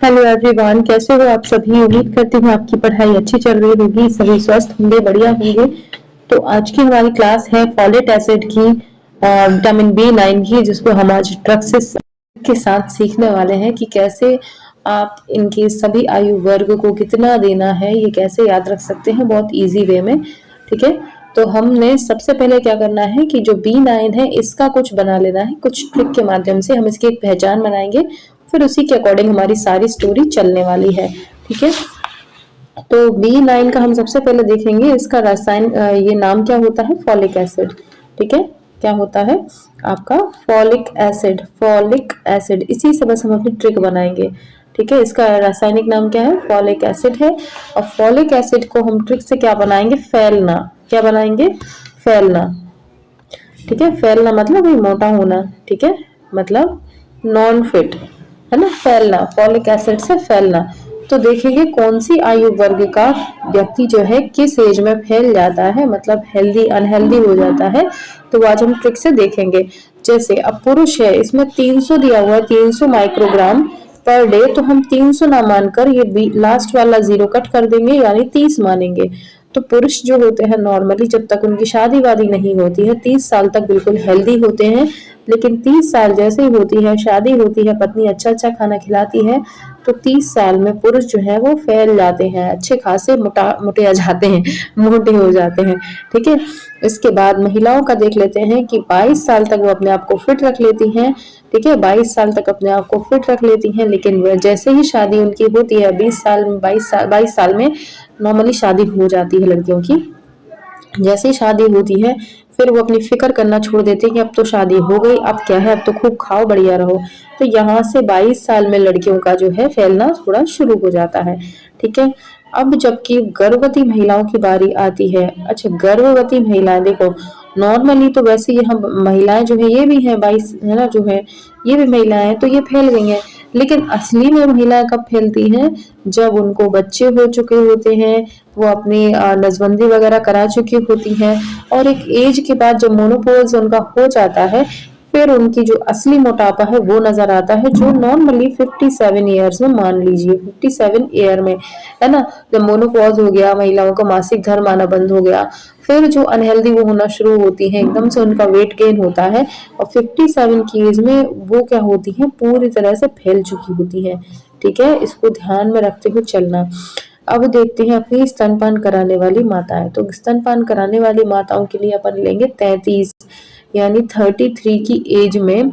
Hello everyone, कैसे हो आप सभी। उम्मीद करती हूँ आपकी पढ़ाई अच्छी चल रही होगी, सभी स्वस्थ होंगे, बढ़िया होंगे। तो आज की हमारी क्लास है फॉलेट एसिड की, विटामिन B9 की, जिसको हम आज ड्रग से के साथ सीखने वाले हैं कि कैसे आप इनके सभी आयु वर्ग को कितना देना है, ये कैसे याद रख सकते हैं बहुत इजी वे में। ठीक है, तो हमने सबसे पहले क्या करना है कि जो B9 है इसका कुछ बना लेना है, कुछ ट्रिक के माध्यम से हम इसकी एक पहचान बनाएंगे, फिर उसी के अकॉर्डिंग हमारी सारी स्टोरी चलने वाली है। ठीक है, तो B9 का हम सबसे पहले देखेंगे इसका रसायन, ये नाम क्या होता है, फॉलिक एसिड। ठीक है, क्या होता है आपका फॉलिक एसिड, फॉलिक एसिड। इसी से बस हम अपनी ट्रिक बनाएंगे। ठीक है, इसका रासायनिक नाम क्या है, फॉलिक एसिड है। और फॉलिक एसिड को हम ट्रिक से क्या बनाएंगे, फैलना। क्या बनाएंगे, फैलना। ठीक है, फैलना मतलब मोटा होना। ठीक है, मतलब नॉन फिट, है ना, फैलना, फॉलिक एसिड से फैलना। तो देखेंगे कौन सी आयु वर्ग का व्यक्ति जो है किस एज में फैल जाता है, मतलब हेल्दी अनहेल्दी हो जाता है। तो आज हम ट्रिक से देखेंगे। जैसे अब पुरुष है, इसमें 300 दिया हुआ है, 300 माइक्रोग्राम पर डे। तो हम 300 ना मानकर ये लास्ट वाला जीरो कट कर देंगे, यानी 30 मानेंगे। तो पुरुष जो होते हैं नॉर्मली, जब तक उनकी शादी वादी नहीं होती है, 30 साल तक बिल्कुल हेल्दी होते हैं। लेकिन 30 साल जैसे ही होती है, शादी होती है, पत्नी अच्छा अच्छा खाना खिलाती है, तो 30 साल में पुरुष जो है वो फैल जाते हैं, अच्छे खासे मोटे आ जाते हैं, मोटे हो जाते हैं। ठीक है, इसके बाद महिलाओं का देख लेते हैं कि 22 साल तक वो अपने आप को फिट रख लेती हैं। ठीक है, 22 साल तक अपने आप को फिट रख लेती हैं, लेकिन जैसे ही शादी उनकी होती है 20 साल में, 22 साल में नॉर्मली शादी हो जाती है लड़कियों की। जैसे ही शादी होती है फिर वो अपनी फिक्र करना छोड़ देते हैं कि अब तो शादी हो गई, अब क्या है, अब तो खूब खाओ बढ़िया रहो। तो यहाँ से 22 साल में लड़कियों का जो है फैलना थोड़ा शुरू हो जाता है। ठीक है, अब जबकि गर्भवती महिलाओं की बारी आती है। अच्छा, गर्भवती महिलाएं देखो, नॉर्मली तो वैसे यहाँ महिलाएं जो है ये भी है 22, है ना, जो है ये भी महिलाएं हैं, तो ये फैल गई हैं। लेकिन असली में महिलाएं कब फैलती हैं, जब उनको बच्चे हो चुके होते हैं, वो अपनी नसबंदी वगैरह करा चुकी होती हैं, और एक एज के बाद जब मोनोपोज उनका हो जाता है, फिर उनकी जो असली मोटापा है वो नजर आता है, जो नॉर्मली 57 ईयर्स में, मान लीजिए 57 ईयर में, है ना, जब मोनोपॉज हो गया, महिलाओं का मासिक धर्म आना बंद हो गया, फिर जो अनहेल्दी वो होना शुरू होती है, एकदम से उनका वेट गेन होता है, और 57 की एज में वो क्या होती है, पूरी तरह से फैल चुकी होती है। ठीक है, इसको ध्यान में रखते हुए चलना। अब देखते हैं अपनी स्तनपान कराने वाली माताएं। तो स्तनपान कराने वाली माताओं के लिए अपन लेंगे 33, यानी 33 की एज में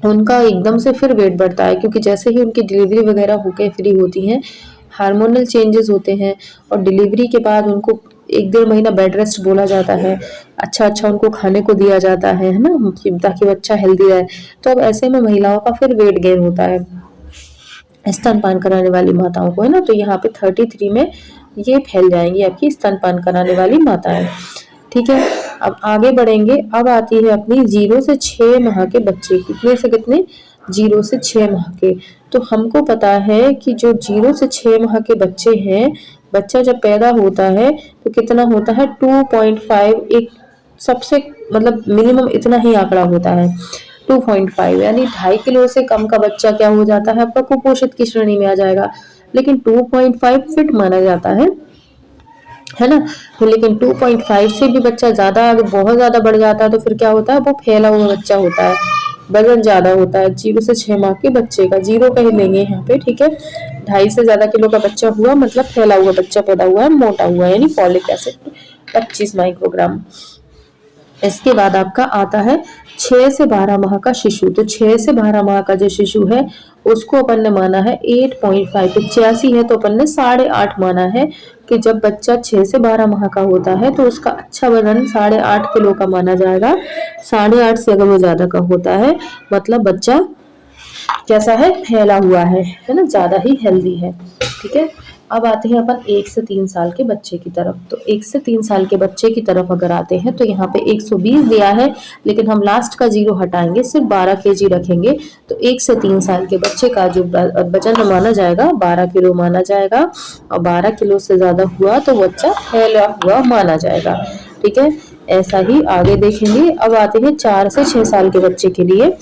उनका एकदम से फिर वेट बढ़ता है, क्योंकि जैसे ही उनकी डिलीवरी वगैरह होकर फ्री होती हैं, हार्मोनल चेंजेस होते हैं, और डिलीवरी के बाद उनको 1-1.5 महीना बेड रेस्ट बोला जाता है। अच्छा अच्छा उनको खाने को दिया जाता है ना, ताकि बच्चा हेल्दी रहे। तो अब ऐसे में महिलाओं का फिर वेट गेन होता है, स्तनपान कराने वाली माताओं को, है ना। तो यहाँ पे 33 में ये फैल जाएंगी आपकी स्तनपान कराने वाली माताएं। ठीक है, अब आगे बढ़ेंगे। अब आती है अपनी 0 से 6 माह के बच्चे। कितने से कितने, 0 से 6 माह के। तो हमको पता है कि जो 0 से 6 माह के बच्चे हैं, बच्चा जब पैदा होता है तो कितना होता है, 2.5, एक सबसे मतलब मिनिमम इतना ही आंकड़ा होता है, 2.5, यानी 2.5 किलो से कम का बच्चा क्या हो जाता है, आपका कुपोषित की श्रेणी में आ जाएगा। लेकिन 2.5 फिट माना जाता है ना। तो लेकिन 2.5 से भी बच्चा ज्यादा, अगर बहुत ज्यादा बढ़ जाता है तो फिर क्या होता है, वो फैला हुआ बच्चा होता है, वजन ज्यादा होता है। 0 से 6 माह के बच्चे का जीरो कहीं लेंगे यहाँ पे। ठीक है, 2.5 से ज्यादा किलो का बच्चा हुआ मतलब फैला हुआ बच्चा पैदा हुआ है, मोटा हुआ है, यानी फॉलिक एसिड 25 माइक्रोग्राम। इसके बाद आपका आता है 6 से 12 माह का शिशु। तो 6 से 12 माह का जो शिशु है उसको अपन ने माना है 8.5, 85 है तो अपन ने 8.5 माना है कि जब बच्चा 6 से 12 माह का होता है तो उसका अच्छा वजन 8.5 किलो का माना जाएगा। 8.5 से अगर वो ज्यादा का होता है मतलब बच्चा कैसा है, फैला हुआ है ना, ज्यादा ही हेल्दी है। ठीक है, अब आते हैं अपन 1 से 3 साल के बच्चे की तरफ। तो 1 से 3 साल के बच्चे की तरफ अगर आते हैं तो यहाँ पे 120 दिया है, लेकिन हम लास्ट का जीरो हटाएंगे, सिर्फ 12 केजी रखेंगे। तो 1 से 3 साल के बच्चे का जो वजन माना जाएगा 12 किलो माना जाएगा, और 12 किलो से ज्यादा हुआ तो बच्चा फैला हुआ माना जाएगा। ठीक है, ऐसा ही आगे देखेंगे। अब आते हैं 4 से 6 साल के बच्चे के लिए।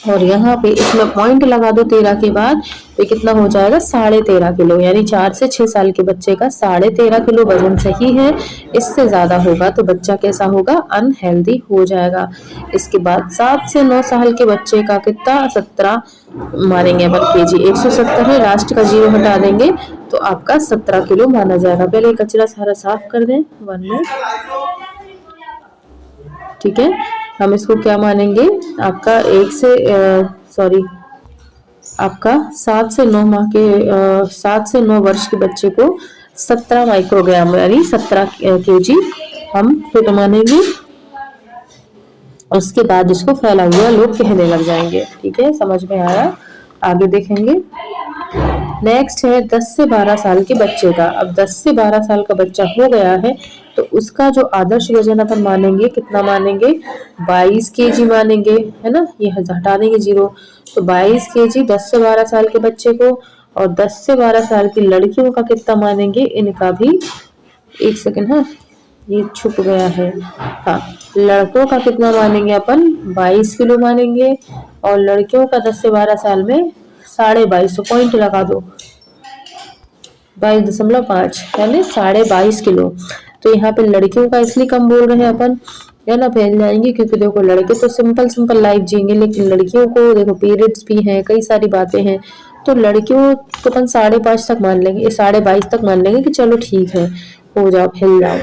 और यहाँ पे इसमें पॉइंट लगा दो 13 के बाद, तो कितना हो जाएगा 13.5 किलो, यानी 4 से 6 साल के बच्चे का 13.5 किलो वजन सही है। इससे ज्यादा होगा तो बच्चा कैसा होगा, अनहेल्दी हो जाएगा। इसके बाद 7 से 9 साल के बच्चे का कितना 17 मानेंगे अपन केजी, 170 है, लास्ट का 0 हटा देंगे तो आपका 17 किलो माना जाएगा। पहले कचरा सारा साफ कर दें 1 मिनट, ठीक है। हम इसको क्या मानेंगे, आपका 7 से 9 माह के 7 से 9 वर्ष के बच्चे को 17 माइक्रोग्राम यानी 17 केजी हम फिट मानेंगे। उसके बाद इसको फैला हुआ लोग कहने लग जाएंगे, ठीक है, समझ में आया। आगे देखेंगे। नेक्स्ट है 10 से 12 साल के बच्चे का। अब 10 से 12 साल का बच्चा हो गया है तो उसका जो आदर्श वजन अपन मानेंगे, कितना मानेंगे, 22 केजी मानेंगे, है ना। ये हटा देंगे 0, तो 22 केजी 10 से 12 साल के बच्चे को। और 10 से 12 साल की लड़कियों का कितना मानेंगे, इनका भी 1 सेकंड, हाँ ये छुप गया है, हाँ लड़कों का कितना मानेंगे अपन, 22 किलो मानेंगे। और लड़कियों का 10 से 12 साल में 22.5, पॉइंट लगा दो, 22.5 यानी 22.5 किलो। तो यहाँ पे लड़कियों का इसलिए कम बोल रहे हैं अपन, है ना, फैल जाएंगे, क्योंकि देखो लड़के तो सिंपल लाइफ जिएंगे, लेकिन लड़कियों को देखो पीरियड्स भी हैं, कई सारी बातें हैं, तो लड़कियों को अपन 5.5 तक मान लेंगे, 22.5 तक मान लेंगे कि चलो ठीक है, हो जाओ फैल जाओ,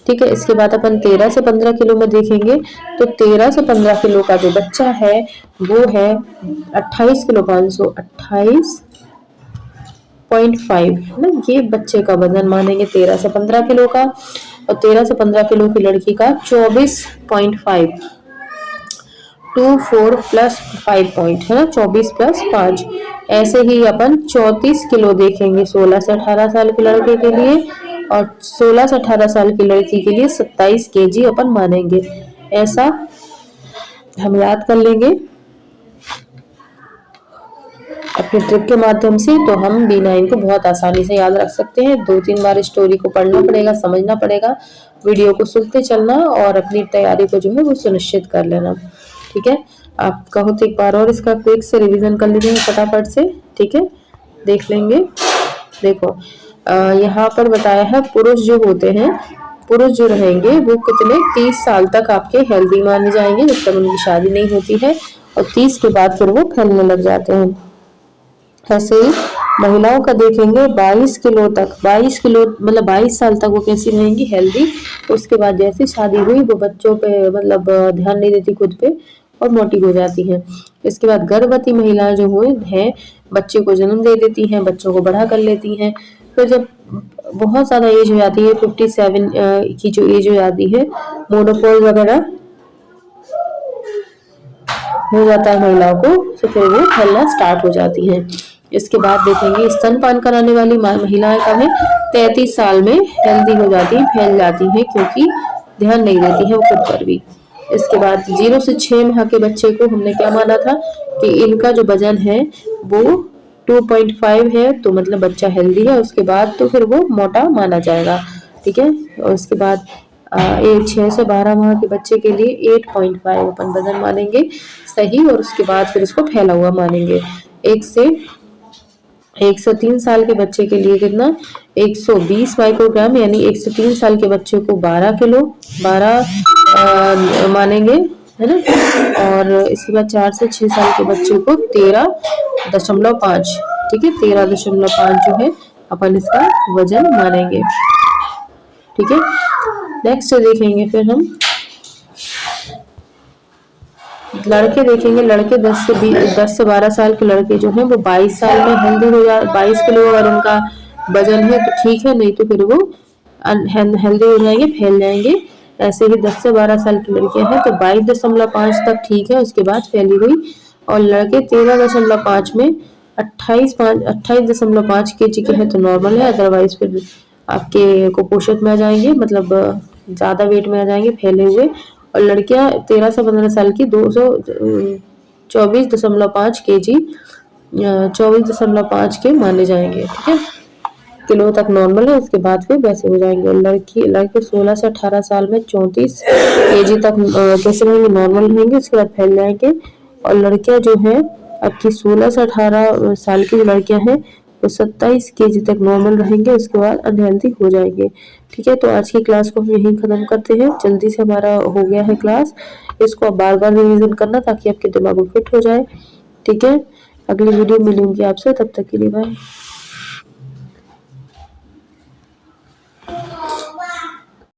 ठीक है। इसके बाद अपन 13 से 15 किलो में देखेंगे, तो 13 से 15 किलो का जो बच्चा है वो है 28 किलो 528.5, है ना, ये बच्चे का वजन मानेंगे 13 से 15 किलो का। और 13 से 15 किलो की लड़की का 24.5, 24 प्लस 5 पॉइंट, है ना, 24 प्लस 5। ऐसे ही अपन 34 किलो देखेंगे 16 से 18 साल के लड़के के लिए, और 16 से 18 साल की लड़की के लिए 27 केजी अपन मानेंगे। ऐसा हम याद कर लेंगे अपने ट्रिक के माध्यम से, तो हम B9 को बहुत आसानी से याद रख सकते हैं। 2-3 बार स्टोरी को पढ़ना पड़ेगा, समझना पड़ेगा, वीडियो को सुनते चलना और अपनी तैयारी को जो है वो सुनिश्चित कर लेना, ठीक है। आप कहो तो एक बार और इसका क्विक से रिवीजन कर लीजिए फटाफट से, ठीक है, देख लेंगे। देखो यहाँ पर बताया है पुरुष जो होते हैं, पुरुष जो रहेंगे वो कितने 30 साल तक आपके हेल्दी माने जाएंगे जब तक उनकी शादी नहीं होती है, और 30 के बाद फिर वो फैलने लग जाते हैं। ऐसे ही महिलाओं का देखेंगे 22 किलो तक, 22 किलो मतलब 22 साल तक वो कैसी रहेंगी, हेल्दी। उसके बाद जैसे शादी हुई वो बच्चों पे मतलब ध्यान नहीं देती खुद पे और मोटी हो जाती हैं। इसके बाद गर्भवती महिलाएं जो हुए हैं बच्चे को जन्म दे देती हैं, बच्चों को बड़ा कर लेती हैं। फिर जब बहुत ज्यादा एज हो जाती है, 57 की जो एज हो जाती है, मोनोपॉज वगैरह हो जाता है महिलाओं को, तो फिर वो फैलना स्टार्ट हो जाती हैं। इसके बाद देखेंगे स्तनपान कराने वाली महिलाएं कब है, 33 साल में हेल्दी हो जाती है, फैल जाती है, क्योंकि ध्यान नहीं देती है वो खुद पर भी। इसके बाद 0 से 6 माह के बच्चे को हमने क्या माना था कि इनका जो वजन है वो 2.5 है, तो मतलब बच्चा हेल्दी है। उसके बाद तो फिर वो मोटा माना जाएगा, ठीक है। और उसके बाद 6 से 12 माह के बच्चे के लिए 8.5 अपन वजन मानेंगे सही, और उसके बाद फिर इसको फैला हुआ मानेंगे। 1 से 3 साल के बच्चे के लिए कितना 120 माइक्रोग्राम, यानी 1 से 3 साल के बच्चे को 12 किलो 12 मानेंगे, है ना। और इसके बाद 4 से 6 साल के बच्चे को 13.5, ठीक है, 13.5 जो है अपन इसका वजन मानेंगे, ठीक है। नेक्स्ट देखेंगे फिर हम लड़के देखेंगे। लड़के 10 से 12 साल के लड़के जो हैं वो 22 साल में हेल्दी हो जा 22 किलो अगर उनका वजन है तो ठीक है, नहीं तो फिर वो अनहेल्दी हो जाएंगे, फैल जाएंगे। ऐसे ही 10 से 12 साल की लड़कियां हैं तो 22.5 तक ठीक है, उसके बाद फैली हुई। और लड़के 13.5 में 28.5 केजी के हैं तो नॉर्मल है, अदरवाइज फिर आपके कुपोषित में आ जाएंगे, मतलब ज्यादा वेट में आ जाएंगे, फैले हुए। और लड़कियां 13 से 15 साल की 224.5 केजी 24.5 के माने जाएंगे, ठीक है, किलो तक नॉर्मल है, उसके बाद फिर वैसे हो जाएंगे। और लड़के 16 से 18 साल में 34 केजी तक कैसे रहेंगे, नॉर्मल रहेंगे, उसके बाद फैल जाएंगे। और लड़कियां जो हैं आपकी 16 से 18 साल की जो लड़कियां हैं वो 27 केजी तक नॉर्मल रहेंगे, उसके बाद अनहेल्दी हो जाएंगे। ठीक है, तो आज की क्लास को हम यहीं खत्म करते हैं। जल्दी से हमारा हो गया है क्लास, इसको आप बार बार रिवीजन करना ताकि आपके दिमाग में फिट हो जाए। ठीक है, अगली वीडियो मिलूंगी आपसे, तब तक के लिए बाय।